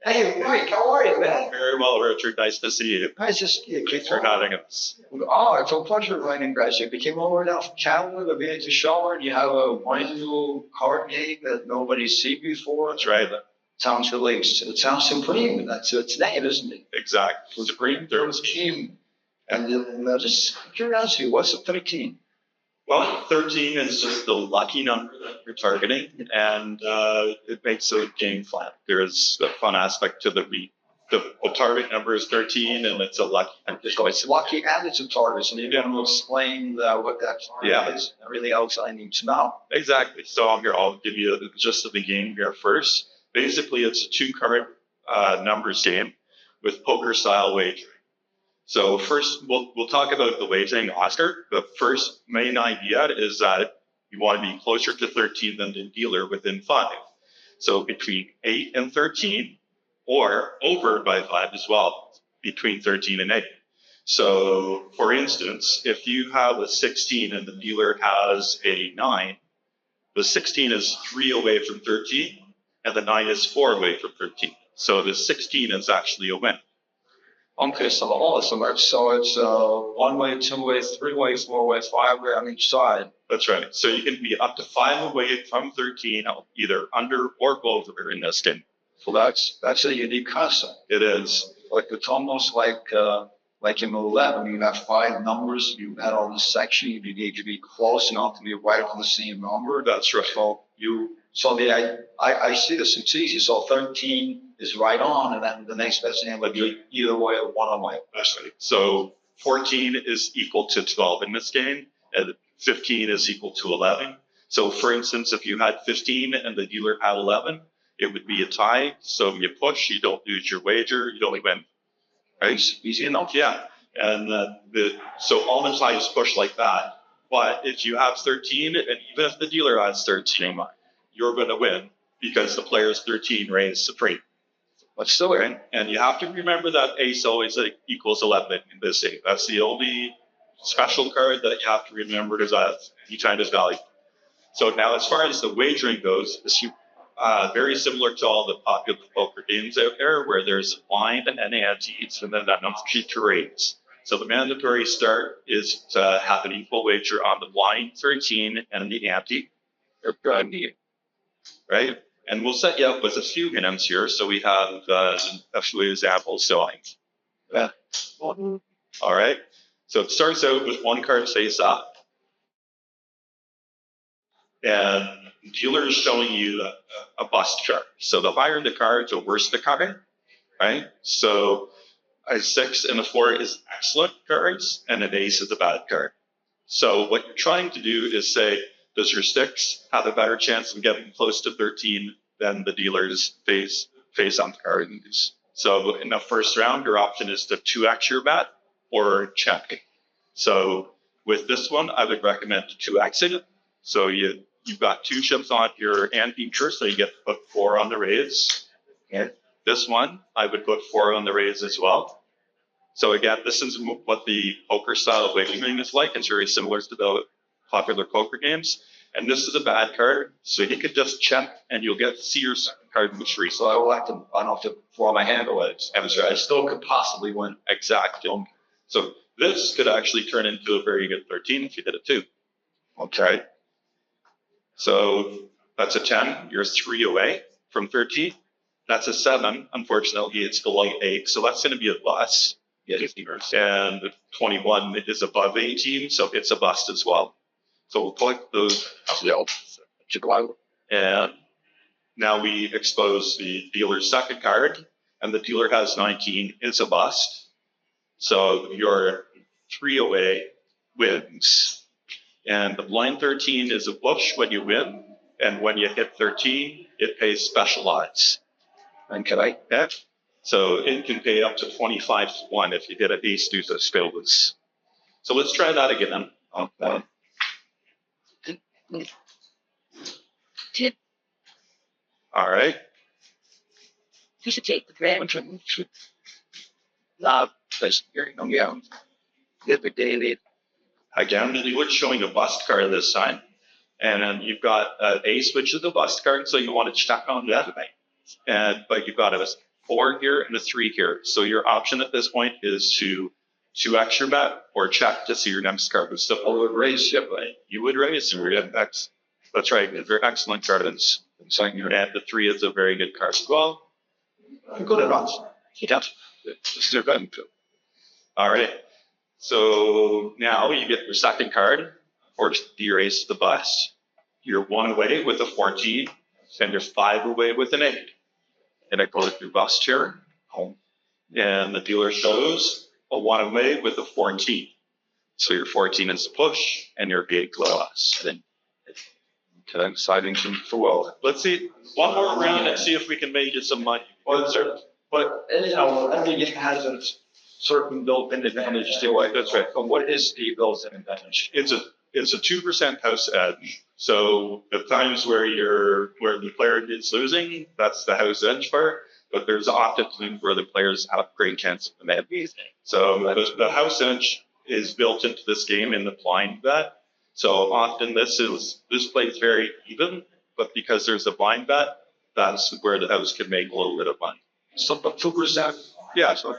Hey, Mike, how are you, man? Very well, Richard. Nice to see you. Nice to see you. Thanks for having us. Oh, it's a pleasure running, guys. You became over now from Canada to be at the show, and you have a wonderful card game that nobody's seen before. That's right. Sounds released. It sounds supreme. That's its name, isn't it? Exactly. Supreme. There was Team. And just curiosity, what's a 13? Well, 13 is just the lucky number that you're targeting, and it makes the game fun. There's a fun aspect to the target number is 13, and it's a lucky. So it's lucky and it's a target. So you're going to explain what that target is. Everything else I need to know. Exactly. So I'll give you the gist of the game here first. Basically, it's a two-card numbers game with poker-style wagering. So first, we'll talk about the wagering Oscar. The first main idea is that you want to be closer to 13 than the dealer within 5. So between 8 and 13, or over by 5 as well, between 13 and 8. So for instance, if you have a 16 and the dealer has a 9, the 16 is 3 away from 13, and the 9 is 4 away from 13. So the 16 is actually a win. Okay, so all is alert. So it's 1 way, 2 way, 3 way, 4 way, 5 way on each side. That's right. So you can be up to 5 away from 13, either under or over in this game. So that's a unique concept. It is. Like it's almost like in 11, you have 5 numbers, you add all the section, you need to be close enough to be right on the same number. That's right. I see this, it's easy. So 13 is right on, and then the next best name would be either way or one on way. That's right. So 14 is equal to 12 in this game, and 15 is equal to 11. So for instance, if you had 15 and the dealer had 11, it would be a tie. So you push, you don't lose your wager, you don't win. Right? Easy enough. Yeah. And so all the ties push like that. But if you have 13, and even if the dealer has 13, you're going to win because the player's 13 reigns supreme. But still, right? And you have to remember that ace always equals 11 in this game. That's the only special card that you have to remember because any kind of value. So now as far as the wagering goes, it's very similar to all the popular poker games out there where there's blind and antes, and then that number to raise. So the mandatory start is to have an equal wager on the blind 13 and the ante, right? And we'll set you up with a few hints here. So we have a few examples. So all right. So it starts out with 1 card face up. And the dealer is showing you a bust chart. So the higher the card, the worse the card, right? So a 6 and a 4 is excellent cards, and an ace is a bad card. So what you're trying to do is say, does your 6 have a better chance of getting close to 13 than the dealer's face on the card? So in the first round, your option is to 2x your bet or check. So with this one, I would recommend 2x it. So you've got 2 chips on your hand feature, so you get to put 4 on the raise. And this one, I would put 4 on the raise as well. So again, this is what the poker style of wagering is like. It's very similar to the popular poker games. And this is a bad card, so you could just check and you'll get to see your card move free. So I don't have to throw my hand away. I still could possibly win. Exactly. So this could actually turn into a very good 13 if you did it too. Okay. So that's a 10. You're 3 away from 13. That's a 7. Unfortunately, it's below 8. So that's going to be a bust. And 21 is above 18, so it's a bust as well. So we'll collect those. And now we expose the dealer's second card, and the dealer has 19. It's a bust. So your 3 away wins. And the blind 13 is a push when you win. And when you hit 13, it pays special odds. And can I? Yeah. So it can pay up to 25-1 if you hit an ace deuce of spades. So let's try that again. Tip. All right. You should take the grand. Again, you were showing a bust card this time. And then you've got an ace, which is the bust card, so you want to check on that. But you've got a 4 here and a 3 here. So your option at this point is to 2x your bet or check to see your next card. So I would raise it, right? you would raise your X. That's right. It's very excellent card. And the 3 is a very good card as well. Good advance. Yeah. It's their button. All right. So now you get your second card, or you raise the bus. You're 1 away with a 14, and you're 5 away with an 8. And I go with your bust here, home. And the dealer shows a 1 away with a 14. So your 14 is the push, and your 8 loss. Then Siding for well. let's see one more round and see if we can make you some money. But anyhow, I think it has a certain built-in advantage to it. That's right. But what is the built-in advantage? It's a 2% house edge. So the times where the player is losing, that's the house edge part. But there's often times where the players have great chance of the net. So the house edge is built into this game in the blind bet. So often this plays very even, but because there's a blind bet, that's where the house can make a little bit of money. So, but 2%, Yeah, so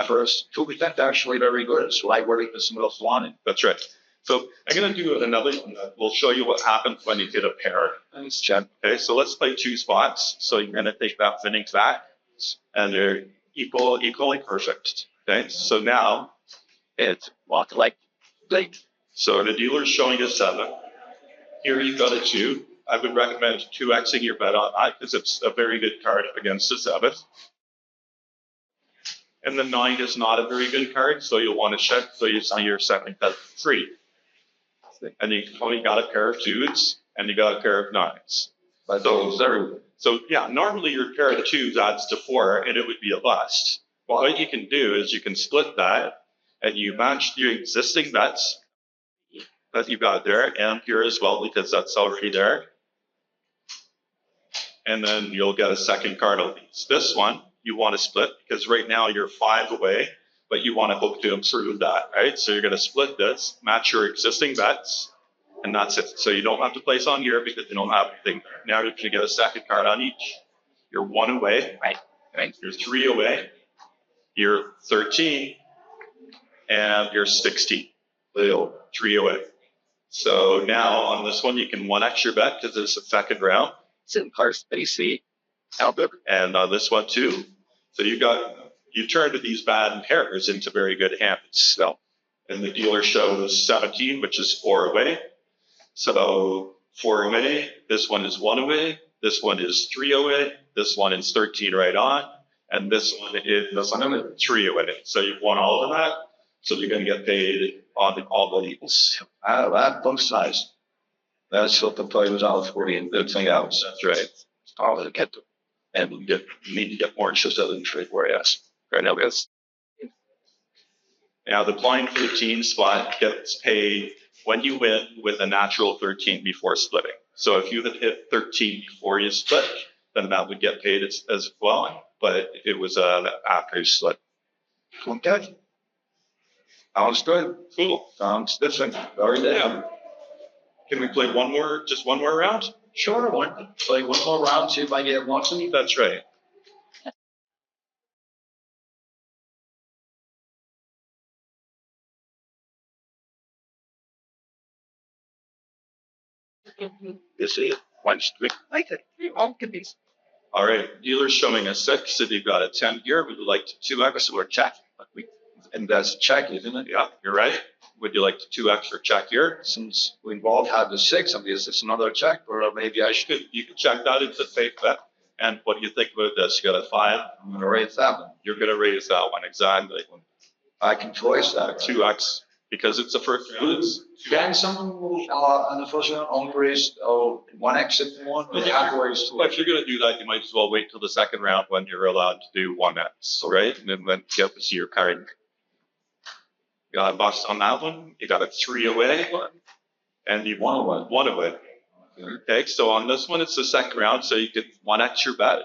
first 2% actually very good. It's like where the smell wanted. that's right. So I'm going to do another one that will show you what happens when you hit a pair. Thanks, Chad. Okay, so let's play 2 spots. So you're going to take that winning back, and they're equally perfect. Okay, so now It's walk like so the dealer's showing a 7. Here you've got a 2. I would recommend 2xing your bet on that because it's a very good card against the 7. And the 9 is not a very good card, so you'll want to check. So you're setting bet 3. And you only got a pair of 2s and you got a pair of 9s. So yeah, normally your pair of 2s adds to 4 and it would be a bust. Well, what you can do is you can split that and you match your existing bets that you've got there and here as well because that's already there. And then you'll get a second card of these. This one you want to split because right now you're 5 away, but you want to hope to improve that, right? So you're going to split this, match your existing bets, and that's it. So you don't have to place on here because you don't have anything there. Now you're going to get a second card on each. You're 1 away, right. You're 3 away, you're 13, and you're 16. 3 away. So now on this one, you can 1x your bet because it's a second round. So cars AC. And on this one too. So you turned these bad pairs into very good hands. So, and the dealer shows 17, which is 4 away. So 4 away, this one is 1 away, this one is 3 away, this one is 13 right on, and this one is 3 away. So you've won all of that. So you're going to get paid on all the equals. That both sides. That's what the play was out for you and everything else. That's right. All to get to. And you need to get more interested in trade where yes. Right now, because now the blind 13 spot gets paid when you win with a natural 13 before splitting. So if you had hit 13 before you split, then that would get paid as well. But it was after you split. Okay. Sounds good. Cool. Sounds different. Very good. Can we play just one more round? Sure. Play one more round, see if I get one. That's right. You see it? One strict. Like it. All could be. All right. Dealer's showing a 6. If you've got a 10 here, would you like to 2x or check? And that's check, isn't it? Yeah, you're right. Would you like to 2x or check here? Since we both have the 6, I guess it's another check, or maybe I should. You can check that. It's a safe bet. And what do you think about this? You got a 5. I'm going to raise that one. You're going to raise that one exactly. I can choice that. 2x because it's the first round. Can someone on the first round only raise 1x if you want? Or have to raise 2? Well, if you're going to do that, you might as well wait till the second round when you're allowed to do 1x, right? And then get to see your card. You got a bust on that one. You got a 3 away. And you won 1 away. Okay, so on this one, it's the second round, so you get 1x your bet.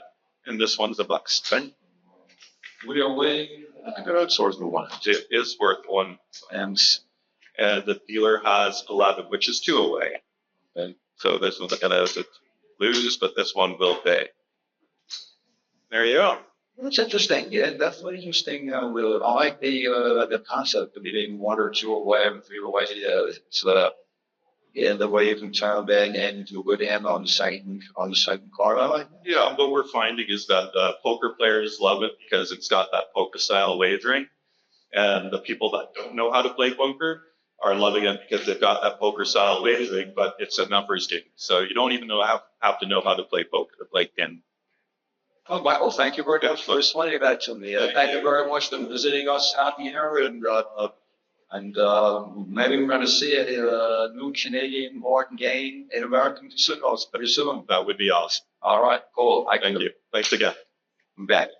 And this one's a buck spin. 3 away. I think that's worth 1. It is worth 1. And the dealer has 11, which is 2 away. And so this one's going to lose, but this one will pay. There you go. It's interesting. Yeah, definitely interesting. I like the concept of being one or two away, three away. It's yeah, the way you can turn back and do good hand on the second card. I like. Yeah, what we're finding is that poker players love it because it's got that poker style wagering, and the people that don't know how to play poker are loving it because they've got that poker style wagering, but it's a numbers game. So you don't even have to know how to play poker to play kin. Oh, well, thank you very much for explaining that to me. Thank you very much for visiting us out here, and maybe we're going to see a new Canadian board game in American casinos pretty soon. That would be awesome. All right, cool. Thank you. Thanks again. I'm back.